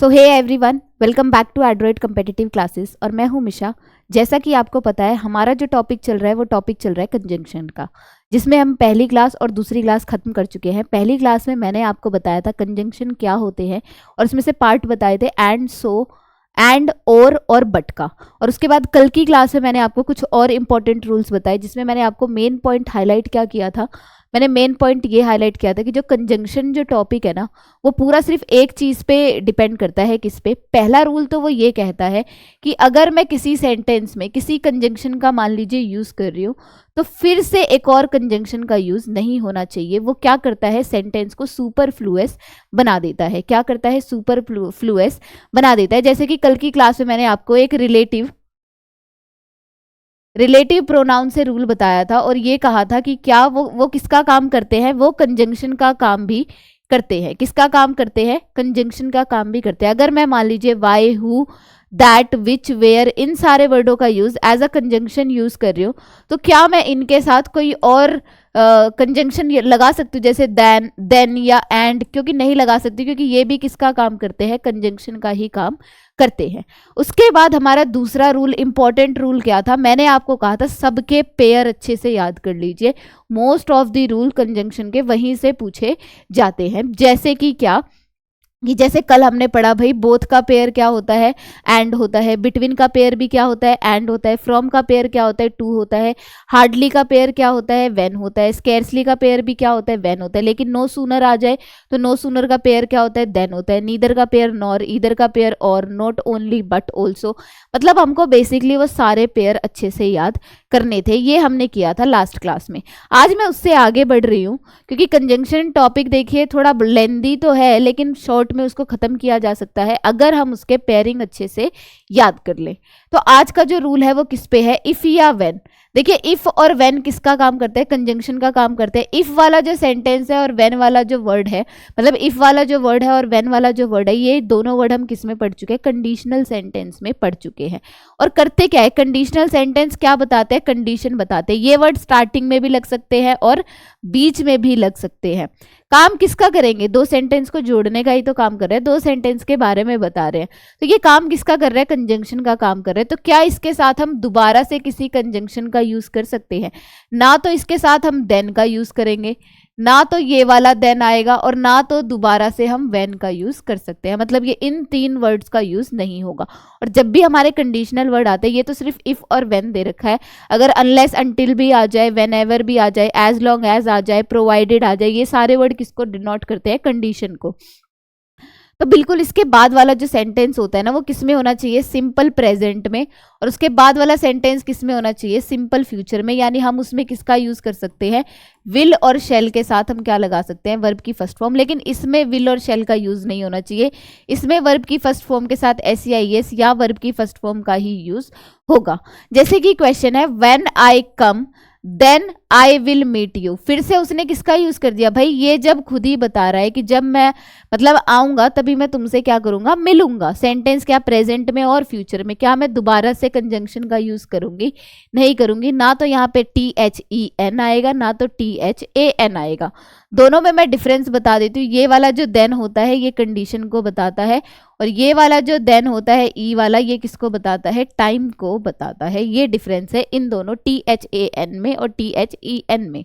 So hey everyone, welcome back to Android competitive classes और मैं हूं मिशा। जैसा कि आपको पता है हमारा जो टॉपिक चल रहा है वो टॉपिक चल रहा है कंजंक्शन का, जिसमें हम पहली क्लास और दूसरी क्लास खत्म कर चुके हैं। पहली क्लास में मैंने आपको बताया था कंजंक्शन क्या होते हैं और उसमें से पार्ट बताए थे एंड, सो, एंड, और बट का। और उसके बाद कल की क्लास में मैंने आपको कुछ और इंपॉर्टेंट रूल्स बताए, जिसमें मैंने आपको मेन पॉइंट हाईलाइट क्या किया था। मैंने मेन पॉइंट ये हाईलाइट किया था कि जो कंजंक्शन जो टॉपिक है ना, वो पूरा सिर्फ एक चीज़ पे डिपेंड करता है। किस पे? पहला रूल तो वो ये कहता है कि अगर मैं किसी सेंटेंस में किसी कंजंक्शन का मान लीजिए यूज़ कर रही हूँ, तो फिर से एक और कंजंक्शन का यूज़ नहीं होना चाहिए। वो क्या करता है? सेंटेंस को सुपरफ्लुअस बना देता है। क्या करता है? सुपरफ्लुअस बना देता है। जैसे कि कल की क्लास में मैंने आपको एक रिलेटिव प्रोनाउन से रूल बताया था और ये कहा था कि क्या वो किसका काम करते हैं? वो कंजंक्शन का काम भी करते हैं। किसका काम करते हैं? कंजंक्शन का काम भी करते हैं। अगर मैं मान लीजिए why, who, that, which, where, इन सारे वर्डों का use as a conjunction use कर रही हूँ, तो क्या मैं इनके साथ कोई और कंजंक्शन लगा सकती हूँ, जैसे देन या एंड? क्योंकि नहीं लगा सकती, क्योंकि ये भी किसका काम करते हैं? कंजंक्शन का ही काम करते हैं। उसके बाद हमारा दूसरा रूल, इंपॉर्टेंट रूल क्या था? मैंने आपको कहा था सबके पेयर अच्छे से याद कर लीजिए। Most of the rule conjunction के वहीं से पूछे जाते हैं। जैसे कि क्या कि जैसे कल हमने पढ़ा भाई, बोथ का पेयर क्या होता है? एंड होता है। बिटवीन का पेयर भी क्या होता है? एंड होता है। फ्रॉम का पेयर क्या होता है? टू होता है। हार्डली का पेयर क्या होता है? व्हेन होता है। स्केर्सली का पेयर भी क्या होता है? व्हेन होता है। लेकिन नो सूनर आ जाए तो नो सूनर का पेयर क्या होता है? देन होता है। नीदर का पेयर नॉर, ईदर का पेयर और, नॉट ओनली बट ऑल्सो। मतलब हमको बेसिकली वो सारे पेयर अच्छे से याद करने थे। ये हमने किया था लास्ट क्लास में। आज मैं उससे आगे बढ़ रही हूँ, क्योंकि कंजंक्शन टॉपिक देखिए थोड़ा लेंदी तो है, लेकिन शॉर्ट में उसको खत्म किया जा सकता है अगर हम उसके पेयरिंग अच्छे से याद कर लें। तो आज का जो रूल है वो किस पे है? इफ या व्हेन। देखिए, इफ और व्हेन किसका काम करते हैं? कंजंक्शन का काम करते हैं। इफ वाला जो सेंटेंस है और व्हेन वाला जो वर्ड है, मतलब इफ वाला जो वर्ड है और व्हेन वाला जो वर्ड है, ये दोनों वर्ड हम किस में पढ़ चुके हैं? कंडीशनल सेंटेंस में पढ़ चुके हैं। और करते क्या है? कंडीशनल सेंटेंस क्या बताते हैं? कंडीशन बताते हैं। ये वर्ड स्टार्टिंग में भी लग सकते हैं और बीच में भी लग सकते हैं। काम किसका करेंगे? दो सेंटेंस को जोड़ने का ही तो काम कर रहे हैं, दो सेंटेंस के बारे में बता रहे हैं। तो ये काम किसका कर रहे हैं? कंजंक्शन का काम कर रहे हैं। तो क्या इसके साथ हम दोबारा से किसी कंजंक्शन का यूज कर सकते हैं? ना तो इसके साथ हम देन का यूज करेंगे, ना तो ये वाला देन आएगा, और ना तो दोबारा से हम व्हेन का यूज कर सकते हैं। मतलब ये इन तीन वर्ड्स का यूज नहीं होगा। और जब भी हमारे कंडीशनल वर्ड आते हैं, ये तो सिर्फ इफ और व्हेन दे रखा है, अगर अनलेस अनटिल भी आ जाए, व्हेन एवर भी आ जाए, एज लॉन्ग एज आ जाए, प्रोवाइडेड आ जाए, ये सारे वर्ड किसको डिनोट करते हैं? कंडीशन को। तो बिल्कुल इसके बाद वाला जो सेंटेंस होता है ना, वो किस में होना चाहिए? सिंपल प्रेजेंट में। और उसके बाद वाला सेंटेंस किस में होना चाहिए? सिंपल फ्यूचर में। यानी हम उसमें किसका यूज कर सकते हैं? विल और शेल के साथ हम क्या लगा सकते हैं? वर्ब की फर्स्ट फॉर्म। लेकिन इसमें विल और शेल का यूज नहीं होना चाहिए। इसमें वर्ब की फर्स्ट फॉर्म के साथ SEIS या वर्ब की फर्स्ट फॉर्म का ही यूज होगा। जैसे कि क्वेश्चन है, when I come then I will meet you. फिर से उसने किसका यूज कर दिया भाई? ये जब खुद ही बता रहा है कि जब मैं मतलब आऊंगा तभी मैं तुमसे क्या करूंगा? मिलूंगा। सेंटेंस क्या? प्रेजेंट में और फ्यूचर में। क्या मैं दोबारा से कंजंक्शन का यूज करूंगी? नहीं करूंगी। ना तो यहाँ पे THEN आएगा, ना तो THAN आएगा। दोनों में मैं डिफरेंस बता देती हूँ। ये वाला जो देन होता है ये कंडीशन को बताता है, और ये वाला जो देन होता है ई वाला, ये किसको बताता है? टाइम को बताता है। ये डिफरेंस है इन दोनों THAN में और THEN में।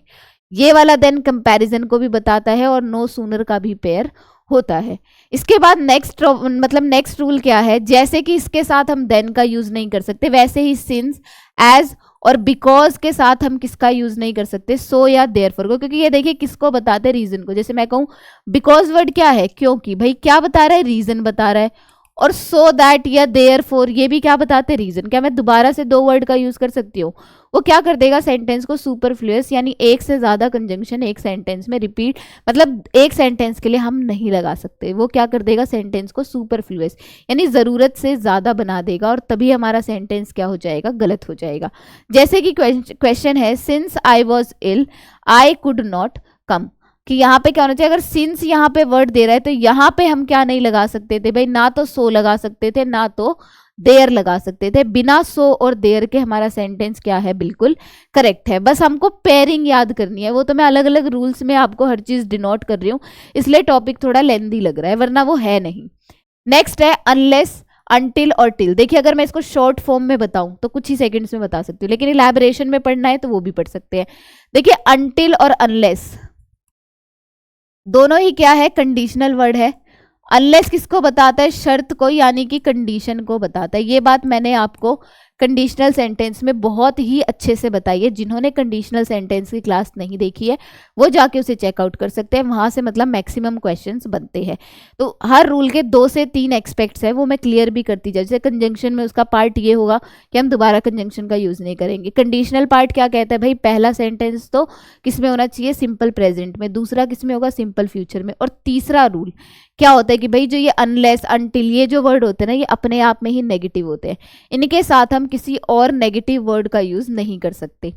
ये वाला देन कंपैरिजन को भी बताता है और नो सूनर का भी पेयर होता है। इसके बाद नेक्स्ट रूल क्या है? जैसे कि इसके साथ हम देन का यूज नहीं कर सकते, वैसे ही सिंस, एज और बिकॉज के साथ हम किसका यूज नहीं कर सकते? सो या देयरफॉर को। क्योंकि ये देखिए किसको बताते हैं? रीजन को। जैसे मैं कहूँ बिकॉज वर्ड क्या है? क्योंकि। भाई क्या बता रहा है? रीजन बता रहा है। और सो दैट या देयरफॉर ये भी क्या बताते हैं? रीजन। क्या मैं दोबारा से दो वर्ड का यूज कर सकती हूँ? वो क्या कर देगा? सेंटेंस को सुपरफ्लुअस, यानी एक से ज्यादा कंजंक्शन एक सेंटेंस में रिपीट, मतलब एक सेंटेंस के लिए हम नहीं लगा सकते। वो क्या कर देगा? सेंटेंस को सुपरफ्लुअस यानी जरूरत से ज्यादा बना देगा, और तभी हमारा सेंटेंस क्या हो जाएगा? गलत हो जाएगा। जैसे कि क्वेश्चन है, since I was ill I could not come. कि यहाँ पे क्या होना चाहिए? अगर सिंस यहाँ पे वर्ड दे रहा है तो यहाँ पे हम क्या नहीं लगा सकते थे भाई? ना तो सो लगा सकते थे, ना तो देयर लगा सकते थे। बिना सो और देयर के हमारा सेंटेंस क्या है? बिल्कुल करेक्ट है। बस हमको पेयरिंग याद करनी है। वो तो मैं अलग अलग रूल्स में आपको हर चीज डिनोट कर रही हूँ, इसलिए टॉपिक थोड़ा लेंदी लग रहा है, वरना वो है नहीं। नेक्स्ट है अनलेस, अनटिल और टिल। देखिए अगर मैं इसको शॉर्ट फॉर्म में बताऊं तो कुछ ही सेकंड्स में बता सकती हूँ, लेकिन इलैबोरेशन में पढ़ना है तो वो भी पढ़ सकते हैं। देखिए अनटिल और अनलेस दोनों ही क्या है, कंडीशनल वर्ड है। अनलेस किसको बताता है, शर्त को, यानी कि कंडीशन को बताता है। ये बात मैंने आपको कंडीशनल सेंटेंस में बहुत ही अच्छे से बताई है। जिन्होंने कंडीशनल सेंटेंस की क्लास नहीं देखी है वो जाके उसे चेकआउट कर सकते हैं, वहां से मतलब मैक्सिमम क्वेश्चंस बनते हैं। तो हर रूल के 2 से 3 एक्सपेक्ट्स है, वो मैं क्लियर भी करती जाऊँ। जैसे कंजंक्शन में उसका पार्ट ये होगा कि हम दोबारा कंजंक्शन का यूज नहीं करेंगे। कंडीशनल पार्ट क्या कहता है भाई, पहला सेंटेंस तो किस में होना चाहिए, सिंपल प्रेजेंट में, दूसरा किस में होगा, सिंपल फ्यूचर में, और तीसरा रूल क्या होता है कि भाई जो ये अनलेस, अनटिल, ये जो वर्ड होते हैं ना, ये अपने आप में ही नेगेटिव होते हैं। इनके साथ हम किसी और नेगेटिव वर्ड का यूज नहीं कर सकते।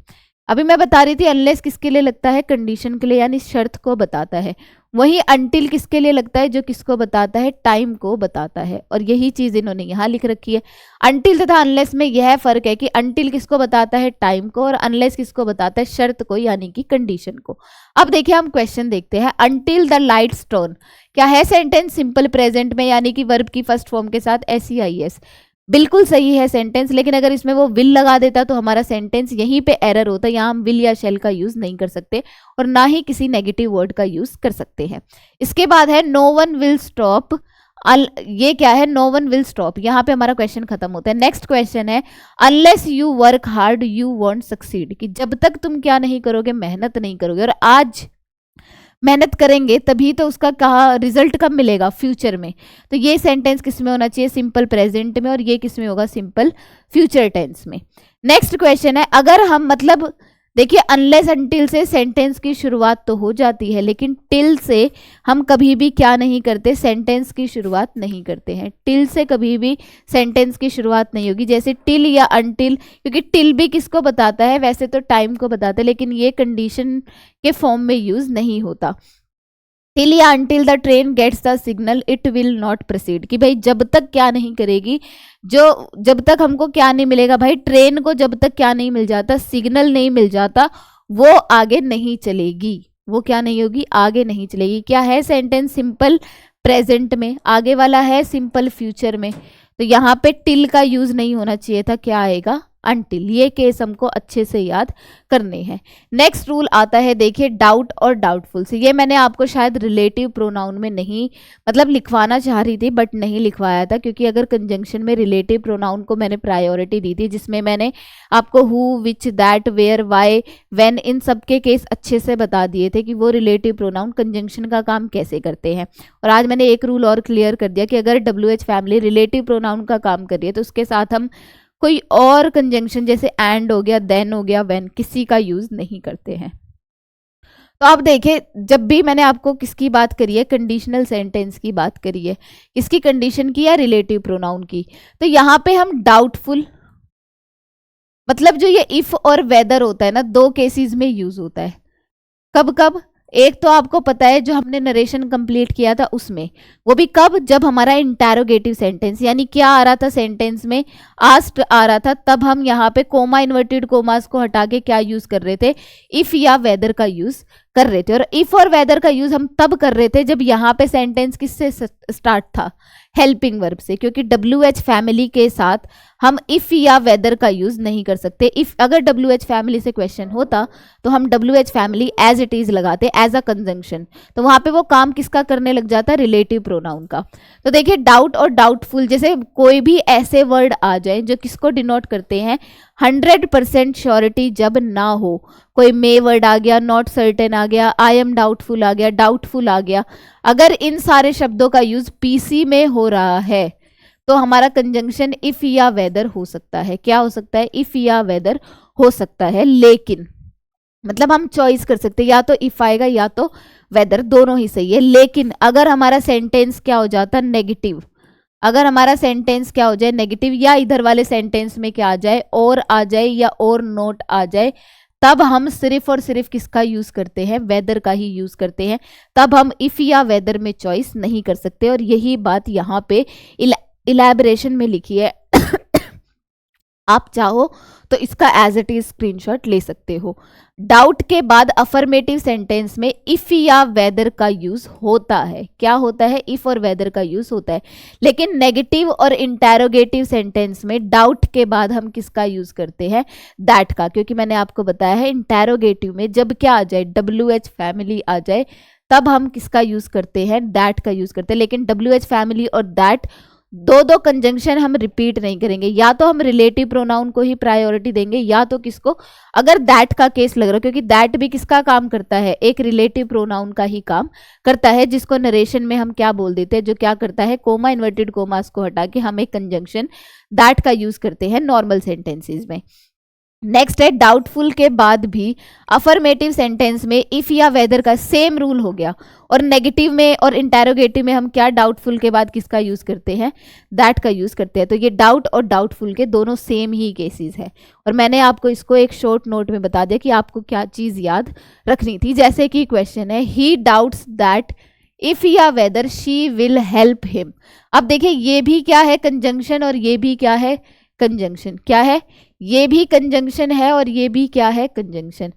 अभी मैं बता रही थी अनलेस किसके लिए लगता है, कंडीशन के लिए, यानी शर्त को बताता है। वहीं अनटिल किसके लिए लगता है, जो किसको बताता है, टाइम को बताता है। और यही चीज इन्होंने यहाँ लिख रखी है। अनटिल तथा अनलेस में यह फर्क है कि अनटिल किसको बताता है, टाइम को, और अनलेस किसको बताता है, शर्त को, यानी कि कंडीशन को। अब देखिए हम क्वेश्चन देखते हैं। अनटिल द लाइट्स टर्न क्या है, सेंटेंस सिंपल प्रेजेंट में, यानी कि वर्ब की फर्स्ट फॉर्म के साथ SEIS। बिल्कुल सही है सेंटेंस, लेकिन अगर इसमें वो विल लगा देता तो हमारा सेंटेंस यहीं पे एरर होता। यहाँ हम विल या शेल का यूज नहीं कर सकते और ना ही किसी नेगेटिव वर्ड का यूज कर सकते हैं। इसके बाद है नो वन विल स्टॉप। ये क्या है, नो वन विल स्टॉप। यहाँ पे हमारा क्वेश्चन खत्म होता है। नेक्स्ट क्वेश्चन है unless you work hard you want succeed, कि जब तक तुम क्या नहीं करोगे, मेहनत नहीं करोगे, और आज मेहनत करेंगे तभी तो उसका कहा रिजल्ट कब मिलेगा, फ्यूचर में। तो ये सेंटेंस किस में होना चाहिए, सिंपल प्रेजेंट में, और ये किस में होगा, सिंपल फ्यूचर टेंस में। नेक्स्ट क्वेश्चन है अगर हम मतलब देखिए अनलेस अनटिल से सेंटेंस की शुरुआत तो हो जाती है, लेकिन टिल से हम कभी भी क्या नहीं करते, सेंटेंस की शुरुआत नहीं करते हैं। टिल से कभी भी सेंटेंस की शुरुआत नहीं होगी, जैसे टिल या अनटिल, क्योंकि टिल भी किसको बताता है, वैसे तो टाइम को बताता है, लेकिन ये कंडीशन के फॉर्म में यूज नहीं होता। टिल या until the train gets the signal it will not proceed, कि भाई जब तक क्या नहीं करेगी, जो जब तक हमको क्या नहीं मिलेगा, भाई ट्रेन को जब तक क्या नहीं मिल जाता, सिग्नल नहीं मिल जाता, वो आगे नहीं चलेगी। वो क्या नहीं होगी, आगे नहीं चलेगी। क्या है सेंटेंस, सिंपल प्रेजेंट में, आगे वाला है सिंपल फ्यूचर में। तो यहाँ पे टिल का यूज नहीं होना चाहिए था, क्या आएगा, अनटिल। ये केस हमको अच्छे से याद करने हैं। नेक्स्ट रूल आता है देखिए डाउट और डाउटफुल से। ये मैंने आपको शायद रिलेटिव प्रोनाउन में नहीं मतलब लिखवाना चाह रही थी बट नहीं लिखवाया था, क्योंकि अगर कंजंक्शन में रिलेटिव प्रोनाउन को मैंने प्रायोरिटी दी थी, जिसमें मैंने आपको who, which, that, where, why, when, इन सब के केस अच्छे से बता दिए थे कि वो रिलेटिव प्रोनाउन कंजंक्शन का काम कैसे करते हैं। और आज मैंने एक रूल और क्लियर कर दिया कि अगर WH फैमिली रिलेटिव प्रोनाउन का काम कर रही है तो उसके साथ हम कोई और कंजंक्शन जैसे एंड हो गया, देन हो गया, व्हेन, किसी का यूज नहीं करते हैं। तो आप देखिए जब भी मैंने आपको किसकी बात करी है, कंडीशनल सेंटेंस की बात करी है, किसकी कंडीशन की या रिलेटिव प्रोनाउन की, तो यहाँ पे हम डाउटफुल मतलब जो ये इफ और वेदर होता है ना, 2 केसेस में यूज होता है। कब कब, एक तो आपको पता है जो हमने नरेशन कंप्लीट किया था उसमें, वो भी कब, जब हमारा इंटेरोगेटिव सेंटेंस यानी क्या आ रहा था सेंटेंस में, आस्क्ड आ रहा था, तब हम यहाँ पे कोमा, इन्वर्टेड कोमास को हटा के क्या यूज कर रहे थे, इफ या वेदर का यूज कर रहे थे। और इफ और वेदर का यूज हम तब कर रहे थे जब यहाँ पे सेंटेंस किससे स्टार्ट था, हेल्पिंग वर्ब से, क्योंकि WH फैमिली के साथ हम इफ या वेदर का यूज नहीं कर सकते। इफ अगर WH फैमिली से क्वेश्चन होता तो हम WH family as it is लगाते एज अ कंजंक्शन, तो वहां पे वो काम किसका करने लग जाता है, रिलेटिव प्रोनाउन का। तो देखिए डाउट और डाउटफुल, जैसे कोई भी ऐसे वर्ड आ जाए जो किसको डिनोट करते हैं, 100% श्योरिटी जब ना हो, कोई मे वर्ड आ गया, नॉट सर्टेन आ गया, आई एम डाउटफुल आ गया, डाउटफुल आ गया, अगर इन सारे शब्दों का यूज PC में हो रहा है तो हमारा कंजंक्शन इफ या वेदर हो सकता है। क्या हो सकता है, इफ या वेदर हो सकता है, लेकिन मतलब हम चॉइस कर सकते हैं, या तो इफ आएगा या तो वेदर, दोनों ही सही है। लेकिन अगर हमारा सेंटेंस क्या हो जाता, नेगेटिव, अगर हमारा सेंटेंस क्या हो जाए, नेगेटिव, या इधर वाले सेंटेंस में क्या आ जाए, और आ जाए या और नोट आ जाए, तब हम सिर्फ और सिर्फ किसका यूज करते हैं, वेदर का ही यूज करते हैं। तब हम इफ या वेदर में चॉइस नहीं कर सकते, और यही बात यहाँ पे इलैबोरेशन में लिखी है। आप चाहो तो इसका एज इट इज स्क्रीनशॉट ले सकते हो। डाउट के बाद अफर्मेटिव सेंटेंस में इफ या वेदर का यूज होता है। क्या होता है? इफ और वेदर का यूज होता है। लेकिन नेगेटिव और इंटेरोगेटिव सेंटेंस में डाउट के बाद हम किसका यूज करते हैं? दैट का। क्योंकि मैंने आपको बताया है इंटेरोगेटिव में जब क्या आ जाए, WH फैमिली आ जाए, तब हम किसका यूज करते हैं? दैट का यूज करते हैं। लेकिन WH फैमिली और दैट दो कंजंक्शन हम रिपीट नहीं करेंगे। या तो हम रिलेटिव प्रोनाउन को ही प्रायोरिटी देंगे, या तो किसको, अगर दैट का केस लग रहा है, क्योंकि दैट भी किसका काम करता है? एक रिलेटिव प्रोनाउन का ही काम करता है, जिसको नरेशन में हम क्या बोल देते हैं, जो क्या करता है, कोमा, इन्वर्टेड कोमास को हटा के हम एक कंजंक्शन दैट का यूज करते हैं नॉर्मल सेंटेंसेस में। नेक्स्ट है डाउटफुल के बाद भी अफर्मेटिव सेंटेंस में इफ या वेदर का सेम रूल हो गया, और नेगेटिव में और इंटेरोगेटिव में हम क्या डाउटफुल के बाद किसका यूज करते हैं? दैट का यूज करते हैं। तो ये डाउट और डाउटफुल के दोनों सेम ही केसेस है, और मैंने आपको इसको एक शॉर्ट नोट में बता दिया कि आपको क्या चीज याद रखनी थी। जैसे कि क्वेश्चन है, ही डाउट्स दैट इफ या whether she will help him. अब देखिए ये भी क्या है? कंजंक्शन, और ये भी क्या है? कंजंक्शन। क्या है? ये भी कंजंक्शन है और ये भी क्या है? कंजंक्शन।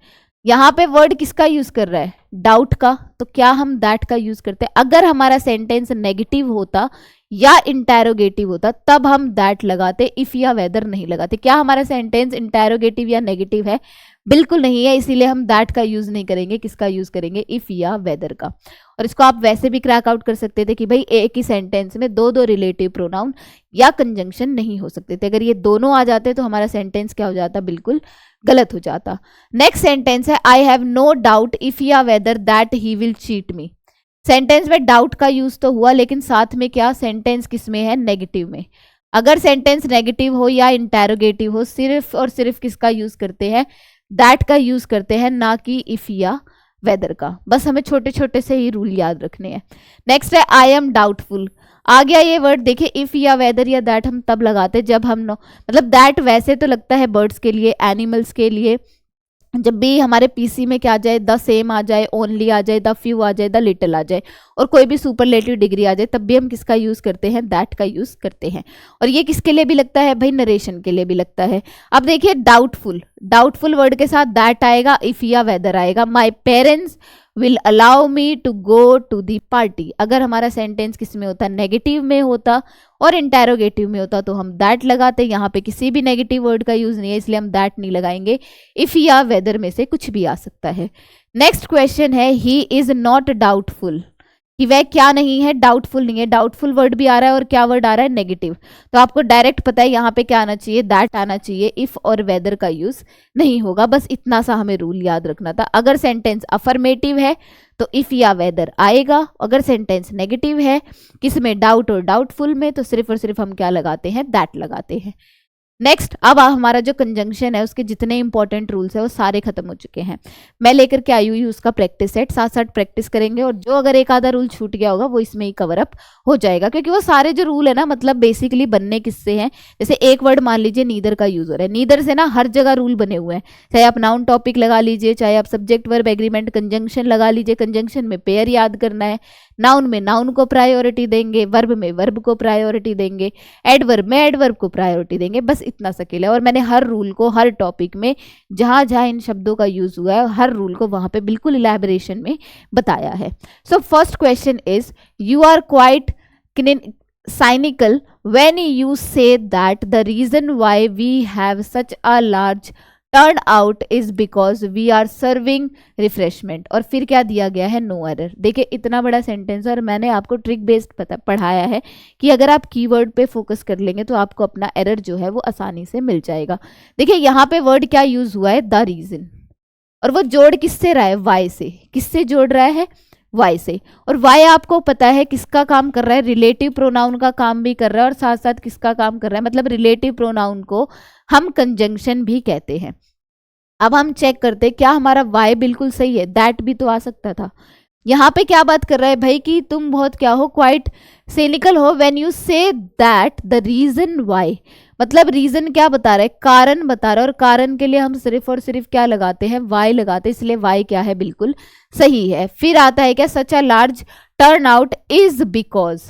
यहाँ पे वर्ड किसका यूज कर रहा है? डाउट का। तो क्या हम दैट का यूज करते हैं? अगर हमारा सेंटेंस नेगेटिव होता या इंटेरोगेटिव होता तब हम दैट लगाते, इफ या वेदर नहीं लगाते। क्या हमारा सेंटेंस इंटेरोगेटिव या नेगेटिव है? बिल्कुल नहीं है, इसीलिए हम दैट का यूज नहीं करेंगे। किसका यूज करेंगे? इफ या वेदर का। और इसको आप वैसे भी क्रैक आउट कर सकते थे कि भाई एक ही सेंटेंस में दो रिलेटिव प्रोनाउन या कंजंक्शन नहीं हो सकते थे। अगर ये दोनों आ जाते तो हमारा सेंटेंस क्या हो जाता? बिल्कुल गलत हो जाता। नेक्स्ट सेंटेंस है, I have no doubt if या whether that he will cheat me. Sentence में डाउट का यूज तो हुआ, लेकिन साथ में क्या? सेंटेंस किस में है? नेगेटिव में। अगर सेंटेंस नेगेटिव हो या इंटेरोगेटिव हो, सिर्फ और सिर्फ किसका यूज करते हैं? दैट का यूज करते हैं, ना कि इफ या वेदर का। बस हमें छोटे छोटे से ही रूल याद रखने हैं। नेक्स्ट है, आई एम डाउटफुल। आ गया ये वर्ड। देखिए इफ या वेदर या दैट हम तब लगाते जब हम मतलब दैट वैसे तो लगता है बर्ड्स के लिए, एनिमल्स के लिए, जब भी हमारे पीसी में क्या आ जाए? द सेम आ जाए, ओनली आ जाए, द फ्यू आ जाए, द लिटिल आ जाए, और कोई भी सुपरलेटिव डिग्री आ जाए, तब भी हम किसका यूज करते हैं? दैट का यूज करते हैं। और ये किसके लिए भी लगता है भाई? नरेशन के लिए भी लगता है। अब देखिए डाउटफुल, डाउटफुल वर्ड के साथ दैट आएगा, इफ या वेदर आएगा। My parents will allow me to go to the party. अगर हमारा सेंटेंस किस में होता? नेगेटिव में होता और इंटेरोगेटिव में होता तो हम दैट लगाते। यहाँ पे किसी भी नेगेटिव वर्ड का यूज नहीं है, इसलिए हम दैट नहीं लगाएंगे। इफ या वेदर में से कुछ भी आ सकता है। नेक्स्ट क्वेश्चन है, ही इज नॉट डाउटफुल, कि वह क्या नहीं है? डाउटफुल नहीं है। डाउटफुल वर्ड भी आ रहा है और क्या वर्ड आ रहा है? नेगेटिव। तो आपको डायरेक्ट पता है यहाँ पे क्या आना चाहिए? दैट आना चाहिए। इफ और वेदर का यूज नहीं होगा। बस इतना सा हमें रूल याद रखना था। अगर सेंटेंस अफर्मेटिव है तो इफ या वेदर आएगा, अगर सेंटेंस नेगेटिव है किसमें? डाउट और डाउटफुल में, तो सिर्फ और सिर्फ हम क्या लगाते हैं? दैट लगाते हैं। नेक्स्ट, अब हमारा जो कंजंक्शन है उसके जितने इंपॉर्टेंट रूल्स है वो सारे खत्म हो चुके हैं। मैं लेकर के आई हुई उसका प्रैक्टिस सेट, साथ साथ प्रैक्टिस करेंगे, और जो अगर एक आधा रूल छूट गया होगा वो इसमें ही कवर अप हो जाएगा। क्योंकि वो सारे जो रूल है ना, मतलब बेसिकली बनने किससे हैं? जैसे एक वर्ड मान लीजिए नीदर का यूज हो रहा है, नीदर से ना हर जगह रूल बने हुए हैं। चाहे आप नाउन टॉपिक लगा लीजिए, चाहे आप सब्जेक्ट वर्ब एग्रीमेंट कंजंक्शन लगा लीजिए। कंजंक्शन में पेयर याद करना है, नाउन में नाउन को प्रायोरिटी देंगे, वर्ब में वर्ब को प्रायोरिटी देंगे, एडवर्ब में एडवर्ब को प्रायोरिटी देंगे। बस इतना सकेला। और मैंने हर रूल को हर टॉपिक में जहां जहां इन शब्दों का यूज हुआ है हर रूल को वहां पे बिल्कुल इलैबोरेशन में बताया है। So first question is, you are quite cynical when you say that the reason why we have such a large turnout is because we are serving refreshment। और फिर क्या दिया गया है? No error. देखिए इतना बड़ा सेंटेंस, और मैंने आपको ट्रिक बेस्ड पढ़ाया है कि अगर आप कीवर्ड पे फोकस कर लेंगे तो आपको अपना एरर जो है वो आसानी से मिल जाएगा। देखिए यहाँ पे वर्ड क्या यूज हुआ है? द रीजन, और वो जोड़ किससे रहा है? वाई से। किससे जोड़ रहा है? वाई से। और वाई आपको पता है किसका काम कर रहा है? रिलेटिव प्रोनाउन का काम भी कर रहा है, और साथ साथ किसका काम कर रहा है? मतलब रिलेटिव प्रोनाउन को हम कंजंक्शन भी कहते हैं। अब हम चेक करते क्या हमारा वाई बिल्कुल सही है? दैट भी तो आ सकता था। यहाँ पे क्या बात कर रहा है भाई कि तुम बहुत क्या हो? क्वाइट सिनिकल हो when you say that the reason why. मतलब रीजन क्या बता रहा है? कारण बता रहा है, और कारण के लिए हम सिर्फ और सिर्फ क्या लगाते हैं? वाई लगाते हैं, इसलिए वाई क्या है? बिल्कुल सही है। फिर आता है क्या? Such a large turnout is because,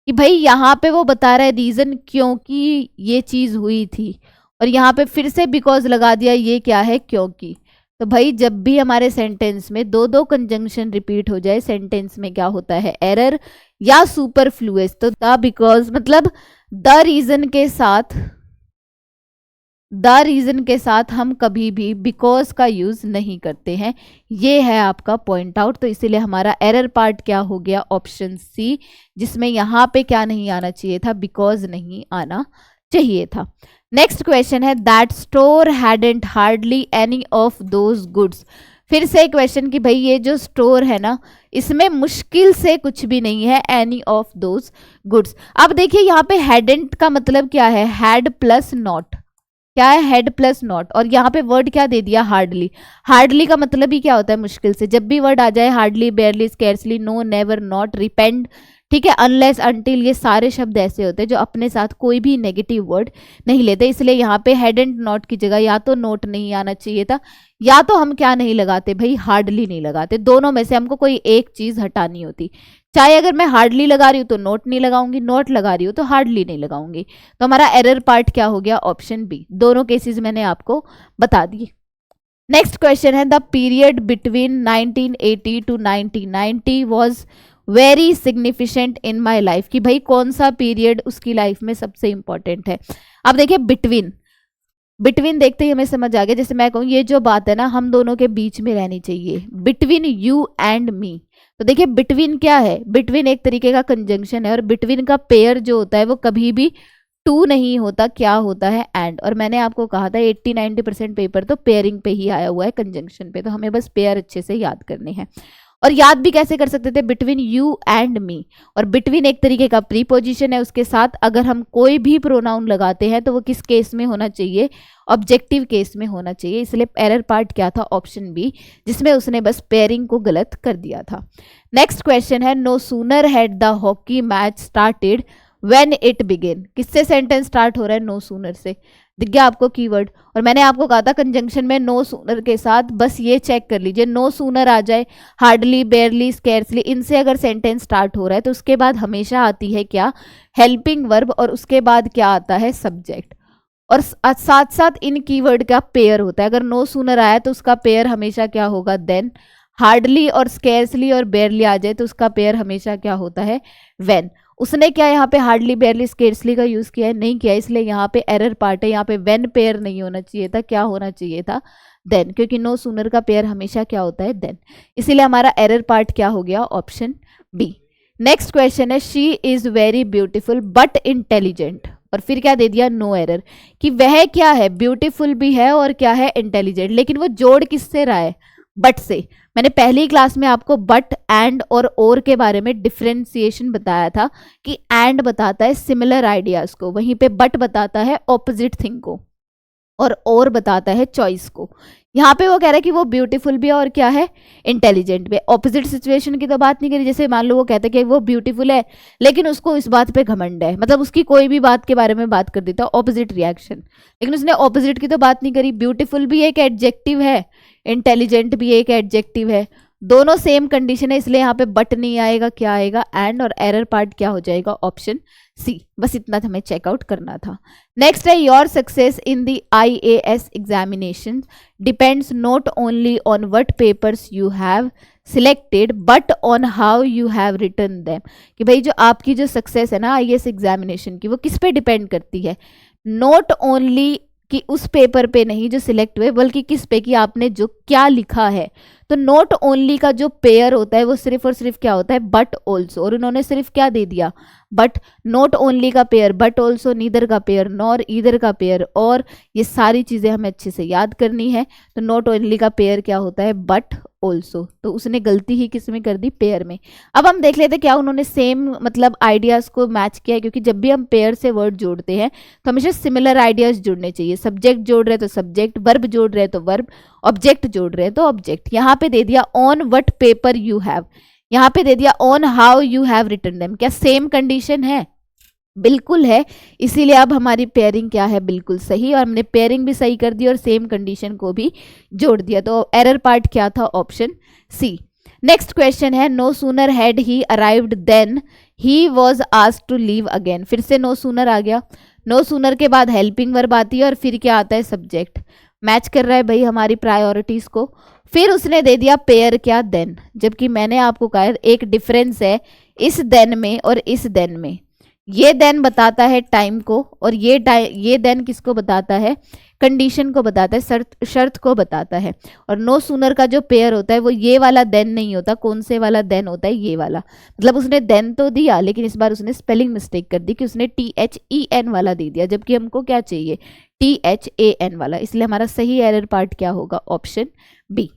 कि भाई यहाँ पे वो बता रहा है रीजन क्योंकि ये चीज हुई थी, और यहाँ पे फिर से बिकॉज लगा दिया, ये क्या है, क्योंकि। तो भाई जब भी हमारे सेंटेंस में दो दो कंजंक्शन रिपीट हो जाए, सेंटेंस में क्या होता है, एरर या सुपरफ्लुअस। तो द बिकॉज मतलब द रीजन के साथ हम कभी भी बिकॉज का यूज नहीं करते हैं। ये है आपका पॉइंट आउट। तो इसीलिए हमारा एरर पार्ट क्या हो गया, ऑप्शन सी, जिसमें यहाँ पे क्या नहीं आना चाहिए था, बिकॉज नहीं आना चाहिए था। नेक्स्ट क्वेश्चन है that store hadn't hardly any of those goods. फिर से क्वेश्चन कि भाई ये जो स्टोर है ना, इसमें मुश्किल से कुछ भी नहीं है एनी ऑफ दोज गुड्स। अब देखिए यहाँ पे हैडंट का मतलब क्या है, हैड प्लस नॉट, क्या है, हेड प्लस नॉट। और यहाँ पे वर्ड क्या दे दिया, हार्डली। हार्डली का मतलब ही क्या होता है, मुश्किल से। जब भी वर्ड आ जाए, hardly, barely, scarcely, no, never, not, रिपेंड, ठीक है, अनलेस, अनटिल, ये सारे शब्द ऐसे होते हैं जो अपने साथ कोई भी नेगेटिव वर्ड नहीं लेते। इसलिए यहाँ पे हेड एंड नॉट की जगह या तो नोट नहीं आना चाहिए था, या तो हम क्या नहीं लगाते भाई, हार्डली नहीं लगाते। दोनों में से हमको कोई एक चीज हटानी होती। चाहे अगर मैं हार्डली लगा रही हूँ तो नोट नहीं लगाऊंगी, नोट लगा रही हूँ तो हार्डली नहीं लगाऊंगी। तो हमारा एरर पार्ट क्या हो गया, ऑप्शन बी। दोनों केसेस मैंने आपको बता दिए। नेक्स्ट क्वेश्चन है the period between 1980 to 1990 was very significant in my life. कि भाई कौन सा पीरियड उसकी लाइफ में सबसे इंपॉर्टेंट है। अब देखिए बिटवीन देखते ही हमें समझ आ गया, जैसे मैं कहूँ ये जो बात है ना, हम दोनों के बीच में रहनी चाहिए, बिटवीन यू एंड मी। तो देखिए बिटवीन क्या है, बिटवीन एक तरीके का कंजंक्शन है, और बिटवीन का पेयर जो होता है वो कभी भी टू नहीं होता, क्या होता है, एंड। और मैंने आपको कहा था 80-90% पेपर तो पेयरिंग पे ही आया हुआ है, कंजंक्शन पे। तो हमें बस पेयर अच्छे से याद करने हैं। और याद भी कैसे कर सकते थे, बिटवीन यू एंड मी। और बिटवीन एक तरीके का प्रीपोजिशन है, उसके साथ अगर हम कोई भी प्रोनाउन लगाते हैं तो वो किस केस में होना चाहिए, ऑब्जेक्टिव केस में होना चाहिए। इसलिए एरर पार्ट क्या था, ऑप्शन बी, जिसमें उसने बस पेयरिंग को गलत कर दिया था। नेक्स्ट क्वेश्चन है no sooner had the hockey match started when it began. किससे सेंटेंस स्टार्ट हो रहा है, नो सूनर से। दिख गया आपको कीवर्ड। और मैंने आपको कहा था कंजंक्शन में नो सूनर के साथ बस ये चेक कर लीजिए, नो सूनर आ जाए, हार्डली, बेयरली, स्कैर्सली, इनसे अगर सेंटेंस स्टार्ट हो रहा है तो उसके बाद हमेशा आती है क्या, हेल्पिंग वर्ब, और उसके बाद क्या आता है, सब्जेक्ट। और साथ साथ इन कीवर्ड का पेयर होता है। अगर नो सूनर आया तो उसका पेयर हमेशा क्या होगा, देन। हार्डली और स्कैर्सली और बेयरली आ जाए तो उसका पेयर हमेशा क्या होता है, व्हेन। उसने क्या यहाँ पे हार्डली, बेयरली, स्केर्सली का यूज किया है, नहीं किया, इसलिए यहाँ पे एरर पार्ट है। यहाँ पे व्हेन पेयर नहीं होना चाहिए था, क्या होना चाहिए था, देन, क्योंकि नो सूनर का पेयर हमेशा क्या होता है, देन। इसीलिए हमारा एरर पार्ट क्या हो गया, ऑप्शन बी। नेक्स्ट क्वेश्चन है she is very beautiful but intelligent. और फिर क्या दे दिया, नो एरर। कि वह क्या है, ब्यूटीफुल भी है और क्या है, इंटेलिजेंट। लेकिन वो जोड़ किससे रहा है, बट से। मैंने पहली क्लास में आपको बट, एंड और के बारे में डिफ्रेंसिएशन बताया था कि एंड बताता है सिमिलर आइडियाज को, वहीं पे बट बताता है ऑपोजिट थिंग को, और बताता है चॉइस को। यहाँ पे वो कह रहा है कि वो ब्यूटीफुल भी है और क्या है, इंटेलिजेंट भी। ऑपोजिट सिचुएशन की तो बात नहीं करी। जैसे मान लो वो कहता है कि वो ब्यूटीफुल है लेकिन उसको इस बात पे घमंड है, मतलब उसकी कोई भी बात के बारे में बात कर देता, ऑपोजिट रिएक्शन। लेकिन उसने ऑपोजिट की तो बात नहीं करी। ब्यूटीफुल भी एक एडजेक्टिव है, इंटेलिजेंट भी एक एडजेक्टिव है, दोनों सेम कंडीशन है, इसलिए यहाँ पे बट नहीं आएगा, क्या आएगा, एंड। और एरर पार्ट क्या हो जाएगा, ऑप्शन सी। बस इतना हमें चेकआउट करना था। नेक्स्ट है your success in the IAS examination depends not only on what papers you have selected but on how you have written them. कि भाई जो आपकी जो सक्सेस है ना IAS एग्जामिनेशन की, वो किस पे डिपेंड करती है, नॉट ओनली कि उस पेपर पे नहीं जो सिलेक्ट हुए, बल्कि किस पे, कि आपने जो क्या लिखा है। तो नॉट ओनली का जो पेयर होता है वो सिर्फ और सिर्फ क्या होता है, बट ऑल्सो। और उन्होंने सिर्फ क्या दे दिया, बट। नॉट ओनली का पेयर बट ऑल्सो, नीदर का पेयर नॉर, ईदर का पेयर और। ये सारी चीजें हमें अच्छे से याद करनी है। तो नॉट ओनली का पेयर क्या होता है, बट ऑल्सो। तो उसने गलती ही किस में कर दी, पेयर में। अब हम देख लेते क्या उन्होंने सेम मतलब आइडियाज को मैच किया है, क्योंकि जब भी हम पेयर से वर्ड जोड़ते हैं तो हमेशा सिमिलर आइडियाज जुड़ने चाहिए। सब्जेक्ट जोड़ रहे तो सब्जेक्ट, वर्ब जोड़ रहे तो वर्ब, ऑब्जेक्ट जोड़ रहे तो ऑब्जेक्ट। यहाँ पे दे दिया on what paper you have, यहाँ पे दे दिया on how you have written them. क्या सेम कंडीशन है, बिल्कुल है। इसीलिए अब हमारी पेयरिंग क्या है, बिल्कुल सही। और हमने पेयरिंग भी सही कर दी और सेम कंडीशन को भी जोड़ दिया। तो एरर पार्ट क्या था, ऑप्शन सी। नेक्स्ट क्वेश्चन है no sooner had he arrived then he was asked to leave again. फिर से नो सूनर आ गया। नो सूनर के बाद हेल्पिंग वर्ब आती है और फिर क्या आता है, सब्जेक्ट। मैच कर रहा है भाई हमारी प्रायोरिटीज को। फिर उसने दे दिया पेयर क्या, देन, जबकि मैंने आपको कहा एक डिफरेंस है इस देन में और इस देन में। ये देन बताता है टाइम को और ये देन किसको बताता है, कंडीशन को बताता है, शर्त को बताता है। और नो सूनर का जो पेयर होता है वो ये वाला देन नहीं होता। कौन से वाला देन होता है, ये वाला। मतलब उसने देन तो दिया लेकिन इस बार उसने स्पेलिंग मिस्टेक कर दी कि उसने THEN वाला दे दिया, जबकि हमको क्या चाहिए, THAN वाला। इसलिए हमारा सही एरर पार्ट क्या होगा, ऑप्शन बी।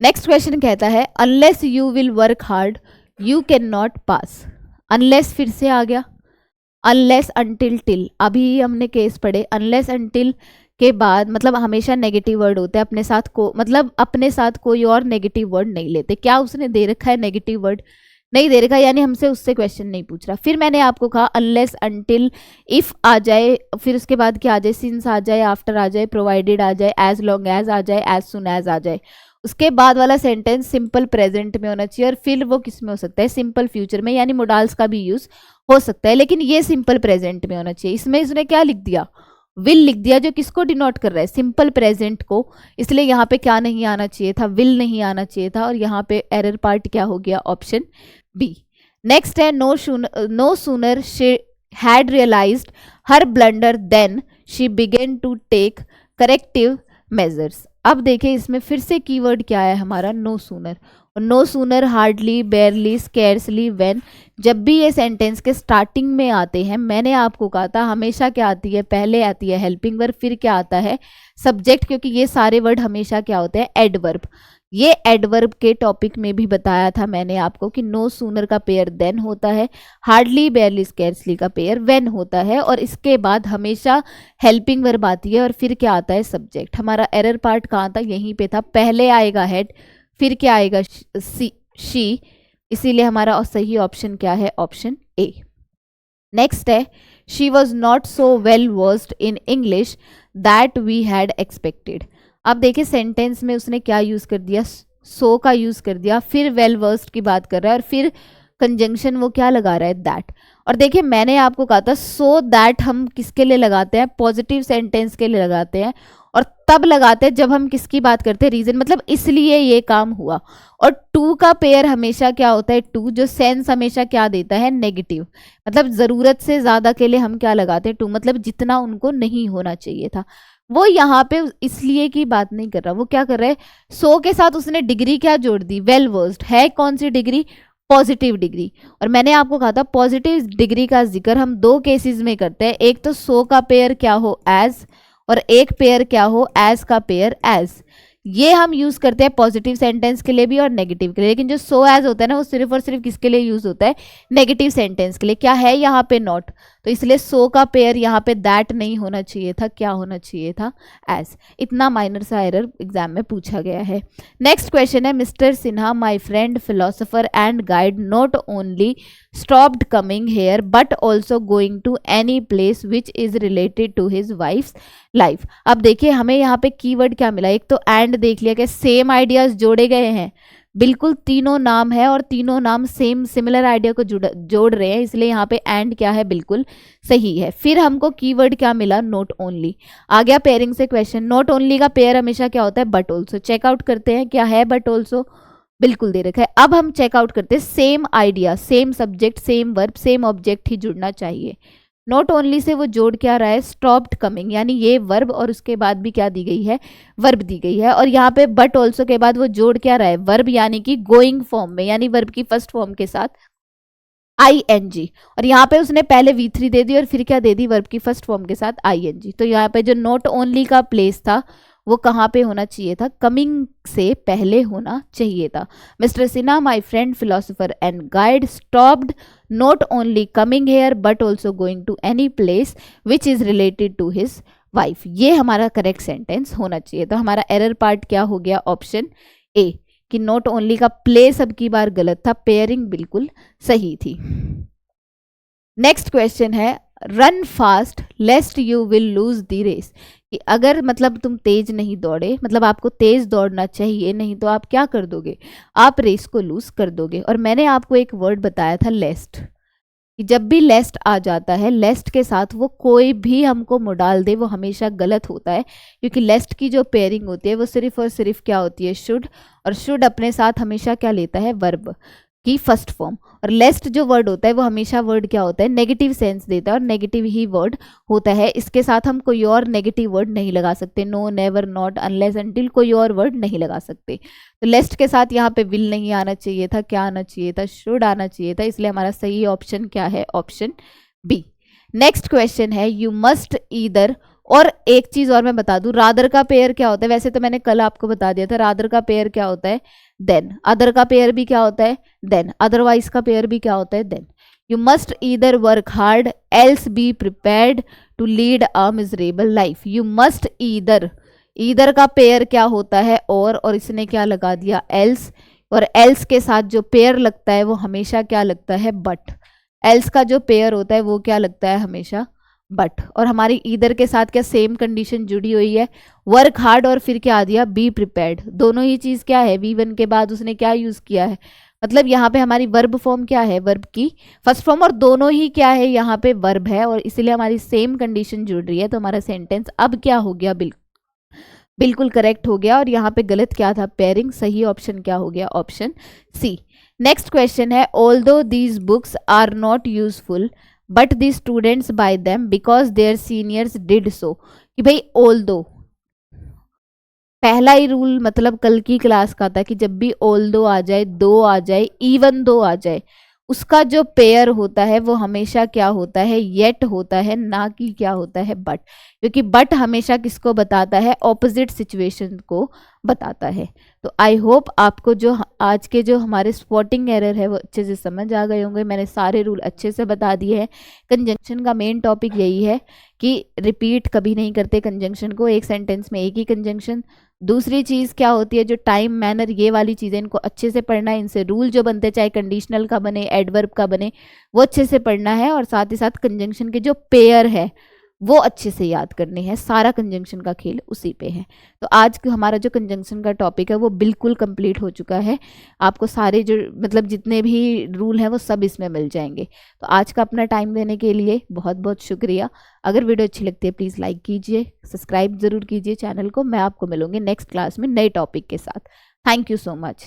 नेक्स्ट क्वेश्चन कहता है unless you will work hard you can not pass. Unless फिर से आ गया, अनलेस अंटिल टिल, अभी हमने केस पढ़े। अनलेस अंटिल के बाद मतलब हमेशा नेगेटिव वर्ड होते हैं, अपने साथ को मतलब अपने साथ कोई और नेगेटिव वर्ड नहीं लेते। क्या उसने दे रखा है नेगेटिव वर्ड, नहीं दे रखा, यानी हमसे उससे क्वेश्चन नहीं पूछ रहा। फिर मैंने आपको कहा अनलेस अंटिल, इफ आ जाए, फिर उसके बाद क्या आ जाए, सिंस आ जाए, आफ्टर आ जाए, प्रोवाइडेड आ जाए, एज लॉन्ग एज आ जाए, एज सुन एज आ जाए। उसके बाद वाला सेंटेंस सिंपल प्रेजेंट में होना चाहिए और फिर वो किस में हो सकता है, सिंपल फ्यूचर में, यानी मोडाल्स का भी यूज हो सकता है, लेकिन ये सिंपल प्रेजेंट में होना चाहिए। इसमें इसने क्या लिख दिया, विल लिख दिया, जो किसको डिनोट कर रहा है, सिंपल प्रेजेंट को। इसलिए यहाँ पे क्या नहीं आना चाहिए था, विल नहीं आना चाहिए था, और यहाँ पे एरर पार्ट क्या हो गया, ऑप्शन बी। नेक्स्ट है no sooner she had realised her blunder then she began to take corrective measures. अब देखिए इसमें फिर से कीवर्ड क्या है हमारा, no sooner. No sooner, hardly, barely, scarcely, when, जब भी ये सेंटेंस के स्टार्टिंग में आते हैं, मैंने आपको कहा था हमेशा क्या आती है, पहले आती है हेल्पिंग वर्ब, फिर क्या आता है, सब्जेक्ट, क्योंकि ये सारे वर्ड हमेशा क्या होते हैं, एडवर्ब। ये एडवर्ब के टॉपिक में भी बताया था मैंने आपको कि नो सूनर का पेयर देन होता है, हार्डली, बेयरली, स्केर्सली का पेयर व्हेन होता है, और इसके बाद हमेशा हेल्पिंग वर्ब आती है और फिर क्या आता है, सब्जेक्ट। हमारा एरर पार्ट कहाँ था, यहीं पे था, पहले आएगा हेड, फिर क्या आएगा, शी। इसीलिए हमारा सही ऑप्शन क्या है, ऑप्शन ए। नेक्स्ट है she was not so well versed in English that we had expected. अब देखिए सेंटेंस में उसने क्या यूज कर दिया, सो का यूज कर दिया, फिर वेल वर्स्ड की बात कर रहा है और फिर कंजंक्शन वो क्या लगा रहा है, दैट। और देखिए मैंने आपको कहा था सो दैट हम किसके लिए लगाते हैं, पॉजिटिव सेंटेंस के लिए लगाते हैं, और तब लगाते हैं जब हम किसकी बात करते हैं, रीजन, मतलब इसलिए ये काम हुआ। और टू का पेयर हमेशा क्या होता है, टू, जो सेंस हमेशा क्या देता है, नेगेटिव, मतलब जरूरत से ज्यादा के लिए हम क्या लगाते हैं, टू, मतलब जितना उनको नहीं होना चाहिए था। वो यहाँ पे इसलिए की बात नहीं कर रहा, वो क्या कर रहा है, सो के साथ उसने डिग्री क्या जोड़ दी, वेल वर्स्ड है, कौन सी डिग्री, पॉजिटिव डिग्री। और मैंने आपको कहा था पॉजिटिव डिग्री का जिक्र हम दो केसेस में करते हैं, एक तो सो का पेयर क्या हो, एज, और एक पेयर क्या हो, एज का पेयर एज। ये हम यूज करते हैं पॉजिटिव सेंटेंस के लिए भी और नेगेटिव के लिए, लेकिन जो सो एज होता है ना वो सिर्फ और सिर्फ किसके लिए यूज होता है, नेगेटिव सेंटेंस के लिए। क्या है यहाँ पे, नॉट, तो इसलिए सो का पेयर यहाँ पे दैट नहीं होना चाहिए था, क्या होना चाहिए था, एज। इतना माइनर सा एरर एग्जाम में पूछा गया है। नेक्स्ट क्वेश्चन है mister Sinha my friend philosopher and guide not only stopped coming here but also going to any place which is related to his wife's life। अब देखिए हमें यहाँ पे कीवर्ड क्या मिला, एक तो एंड देख लिया कि सेम आइडियाज जोड़े गए हैं, बिल्कुल तीनों नाम है और तीनों नाम सेम सिमिलर आइडिया को जोड़ रहे हैं, इसलिए यहाँ पे एंड क्या है, बिल्कुल सही है। फिर हमको कीवर्ड क्या मिला, नॉट ओनली। आ गया पेयरिंग से क्वेश्चन, नॉट ओनली का पेयर हमेशा क्या होता है, बट ऑल्सो। चेकआउट करते हैं क्या है, बट ऑल्सो बिल्कुल दे रखा है। अब हम चेकआउट करते हैं, same idea, same subject, same verb, same object ही जुड़ना चाहिए। नॉट ओनली से वो जोड़ क्या रहा है, स्टॉप्ड कमिंग, यानी ये वर्ब और उसके बाद भी क्या दी गई है, वर्ब दी गई है। और यहाँ पे बट ऑल्सो के बाद वो जोड़ क्या रहा है, वर्ब, यानी कि गोइंग फॉर्म में, यानी वर्ब की फर्स्ट फॉर्म के साथ ING। और यहाँ पे उसने पहले V3 दे दी और फिर क्या दे दी, वर्ब की फर्स्ट फॉर्म के साथ ING। तो यहाँ पे जो नॉट ओनली का प्लेस था वो कहाँ पे होना चाहिए था, कमिंग से पहले होना चाहिए था। Mister Sinha my friend philosopher and guide stopped not only coming here but also going to any place which is related to his wife. ये हमारा करेक्ट सेंटेंस होना चाहिए। तो हमारा एरर पार्ट क्या हो गया, ऑप्शन ए, कि नॉट ओनली का प्लेस अब की बार गलत था, पेयरिंग बिल्कुल सही थी। नेक्स्ट क्वेश्चन है run fast lest you will lose the race. कि अगर मतलब तुम तेज नहीं दौड़े, मतलब आपको तेज दौड़ना चाहिए, नहीं तो आप क्या कर दोगे, आप रेस को लूज कर दोगे। और मैंने आपको एक वर्ड बताया था लेस्ट, कि जब भी लेस्ट आ जाता है, लेस्ट के साथ वो कोई भी हमको मोडाल दे वो हमेशा गलत होता है, क्योंकि लेस्ट की जो पेयरिंग होती है वो सिर्फ और सिर्फ क्या होती है, शुड, और शुड अपने साथ हमेशा क्या लेता है, वर्ब की फर्स्ट फॉर्म। और लेस्ट जो वर्ड होता है वो हमेशा वर्ड क्या होता है, नेगेटिव सेंस देता है और नेगेटिव ही वर्ड होता है। इसके साथ हम कोई और नेगेटिव वर्ड नहीं लगा सकते, no, never, not, unless, until, कोई और वर्ड नहीं लगा सकते। तो लेस्ट के साथ यहाँ पे विल नहीं आना चाहिए था, क्या आना चाहिए था, शुड आना चाहिए था, इसलिए हमारा सही ऑप्शन क्या है, ऑप्शन बी। नेक्स्ट क्वेश्चन है, यू मस्ट ईदर, और एक चीज और मैं बता दूं, रादर का पेयर क्या होता है, वैसे तो मैंने कल आपको बता दिया था, रादर का पेयर क्या होता है, देन। अदर का पेयर भी क्या होता है, देन। अदरवाइज का पेयर भी क्या होता है, then. You must either work hard else be prepared to lead a miserable life. You must either, either का पेयर क्या होता है, और इसने क्या लगा दिया, एल्स, और एल्स के साथ जो पेयर लगता है वो हमेशा क्या लगता है, बट। एल्स का जो पेयर होता है वो क्या लगता है, हमेशा बट। और हमारी ईदर के साथ क्या सेम कंडीशन जुड़ी हुई है, वर्क हार्ड, और फिर क्या आ दिया, बी प्रिपेयर्ड। दोनों ही चीज क्या है, V1 के बाद उसने क्या यूज किया है, मतलब यहाँ पे हमारी वर्ब फॉर्म क्या है, वर्ब की फर्स्ट फॉर्म, और दोनों ही क्या है, यहाँ पे वर्ब है, और इसलिए हमारी सेम कंडीशन जुड़ रही है। तो हमारा सेंटेंस अब क्या हो गया, बिल्कुल करेक्ट हो गया। और यहाँ पे गलत क्या था, पेयरिंग। सही ऑप्शन क्या हो गया, ऑप्शन सी। नेक्स्ट क्वेश्चन है, although these books are not useful but the students buy them because their seniors did so. कि भाई ऑल्दो, पहला ही रूल मतलब कल की क्लास का था कि जब भी ऑल्दो आ जाए, दो आ जाए, इवन दो आ जाए, उसका जो पेयर होता है वो हमेशा क्या होता है, येट होता है, ना कि क्या होता है, बट। क्योंकि बट हमेशा किसको बताता है, ऑपोजिट सिचुएशन को बताता है। तो आई होप आपको जो आज के जो हमारे स्पॉटिंग एरर है वो अच्छे से समझ आ गए होंगे। मैंने सारे रूल अच्छे से बता दिए हैं। कंजंक्शन का मेन टॉपिक यही है कि रिपीट कभी नहीं करते कंजंक्शन को, एक सेंटेंस में एक ही कंजंक्शन। दूसरी चीज़ क्या होती है, जो टाइम, मैनर, ये वाली चीज़ें इनको अच्छे से पढ़ना है। इनसे रूल जो बनते हैं, चाहे कंडीशनल का बने, एडवर्ब का बने, वो अच्छे से पढ़ना है। और साथ ही साथ कंजंक्शन के जो पेयर है वो अच्छे से याद करने हैं। सारा कंजंक्शन का खेल उसी पे है। तो आज हमारा जो कंजंक्शन का टॉपिक है वो बिल्कुल कंप्लीट हो चुका है। आपको सारे जो मतलब जितने भी रूल हैं वो सब इसमें मिल जाएंगे। तो आज का अपना टाइम देने के लिए बहुत बहुत शुक्रिया। अगर वीडियो अच्छी लगती है प्लीज़ लाइक कीजिए, सब्सक्राइब ज़रूर कीजिए चैनल को। मैं आपको मिलूंगी नेक्स्ट क्लास में नए टॉपिक के साथ। Thank you so much.